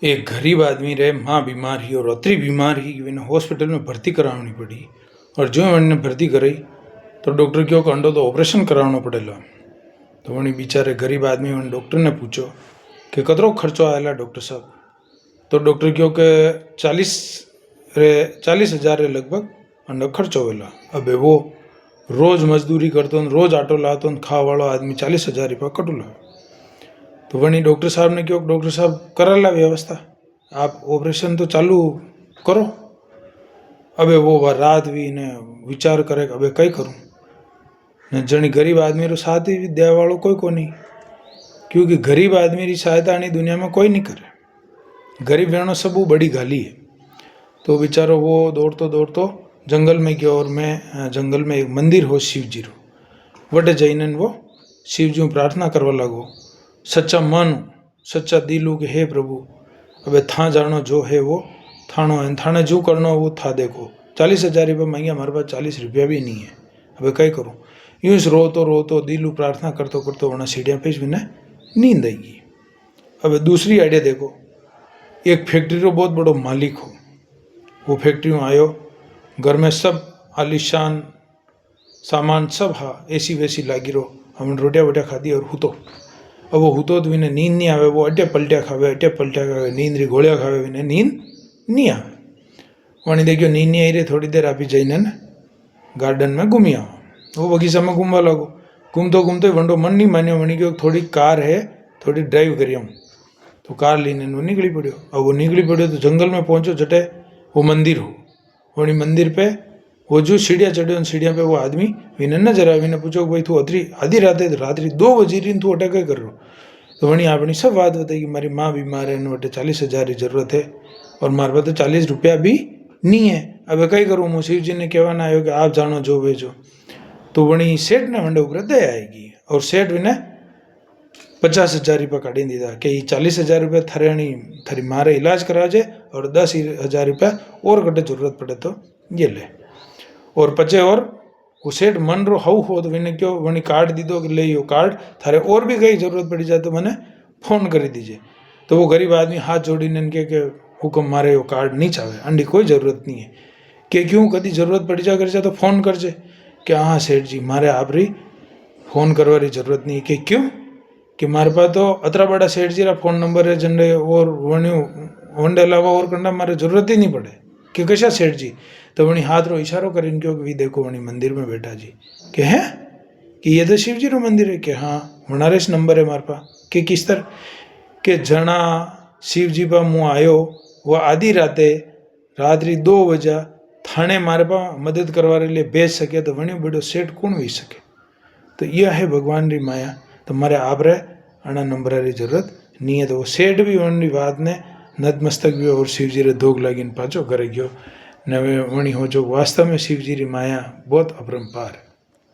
एक गरीब आदमी रहे, माँ बीमार ही और अतरी बीमार ही कि इन्हें हॉस्पिटल में भर्ती करानी पड़ी। और जो इन्हें भर्ती कराई तो डॉक्टर क्यों कंडो तो ऑपरेशन करावनो पड़ेलो। तो वही बेचारे गरीब आदमी उन डॉक्टर ने पूछो कि कतरो खर्चो आएला डॉक्टर साहब। तो डॉक्टर क्यों के 40,000 लगभग अंडो खर्चो वेला। अब वो रोज मजदूरी करते रोज आटो लातो खावा वालो आदमी 40,000 रुपया कटू ला। तो वही डॉक्टर साहब ने क्यों डॉक्टर साहब करा ला व्यवस्था, आप ऑपरेशन तो चालू करो। अबे वो रात भी ने विचार करे अबे कई करूँ ने जनी गरीब आदमी रो साथ ही देवा वालों कोई को नहीं, क्योंकि गरीब आदमी री सहायता आनी दुनिया में कोई नहीं करे। गरीब रहना सब बड़ी गाली है। तो बेचारो वो दौड़तो जंगल में गयो और मैं जंगल में एक मंदिर हो शिव जी रो वटे जईने वो शिव जी प्रार्थना करवा लागो सच्चा मन सच्चा दिलू के हे प्रभु अबे था जानो जो है वो थानो है, थाने जो करनो वो था देखो। 40,000 रुपया मांगिया, हमारे पास 40 रुपया भी नहीं है, अबे कई करूँ। यूँ रोतो दिलू प्रार्थना करतो वरना सीढ़ियाँ पे भी नींद आएगी। अब दूसरी आइडिया देखो, एक फैक्ट्री रो बहुत बड़ो मालिक हो, वो फैक्ट्री में आयो, घर में सब आलिशान सामान सब हाँ एसी वेसी लागी रो, हमने रोटिया वोटिया खाधी और हूतो। अब वो हूतो तो विने नींद नहीं आवे, वो अटे पलटिया खावे नींद री गोलियां खावे, विने नींद नहीं आवे। वणी देखियो नींद नहीं आई रही, थोड़ी देर आप जाइने गार्डन में घूमी आओ। वो बगीचा में घूमवा लगो, घूमते वंडो मन नहीं मान्यो, वणी क्यों थोड़ी कार है थोड़ी ड्राइव करी आऊँ। तो कार लीने वो निकली पड़ो। अब वो निकली पड़ो तो जंगल में पहुंचो, जटे वो मंदिर हो, वही मंदिर पे वो जो सीढ़ियाँ चढ़े सीढ़ियाँ पे वो आदमी विने नजर आया। विने पूछो भाई तू आधी रात्रि 2 बजे रही तू अटे कई कर रो। तो वही अपनी सब बात बताई कि मारी माँ बीमार है, वटे 40,000 की जरूरत है और मारे पास तो 40 रुपया भी नहीं है, अब कई करूँ। मैं शिव जी ने कहना आयो कि आप जानो जो भेजो। तो वही सेठ ने वंडे ऊपर दया आएगी और सेठ विने 50,000 रुपया काढ़ी दीदा कि 40,000 रुपया थारी मारे इलाज करा जाए और 10,000 रुपया और कटे जरूरत पड़े तो ये ले। और पचे और वो सेठ मन रो हाउ हो तो विने क्यों वनी कार्ड दी दो कि ले यो कार्ड थारे और भी कहीं जरूरत पड़ी जाए तो मैंने फोन कर दीजिए। तो वो गरीब आदमी हाथ जोड़ीने के हुक्म मारे वो कार्ड नहीं चाहे, अंडी कोई ज़रूरत नहीं है कि क्यों कभी जरूरत पड़ी जा तो फोन कर जे कि हाँ सेठ जी मारे आप री फोन करवारी जरूरत नहीं है। कि क्यों कि मारे पास तो अतरा बड़ा सेठ जी रा फोन नंबर है झंडे और वनडे अलावा और करना मारे जरूरत ही नहीं पड़े कि कशा सेठ जी। तो वही हाथ रो इशारो कर क्यों कि देखो वही मंदिर में बैठा जी कि है कि ये तो शिव जी रो मंदिर है कि हाँ वनारेश नंबर है मारे पास। कि किस तरह के जना शिव जी पर मुँह आयो वह आधी रात्रि 2 बजे थाने मारे पास मदद करवाने लिए भेज सके तो वही बड़ो सेठ कौन भी सके। तो यह है भगवान री माया। तो मारे आप रे आना नंबर की जरूरत नहीं है। तो वो सेठ भी वही बात ने नतमस्तक भी और शिव जी रे धोग लागिन पाचो करे गयो। नवे वणी हो जो वास्तव में शिव जी री माया बहुत अपरंपार है।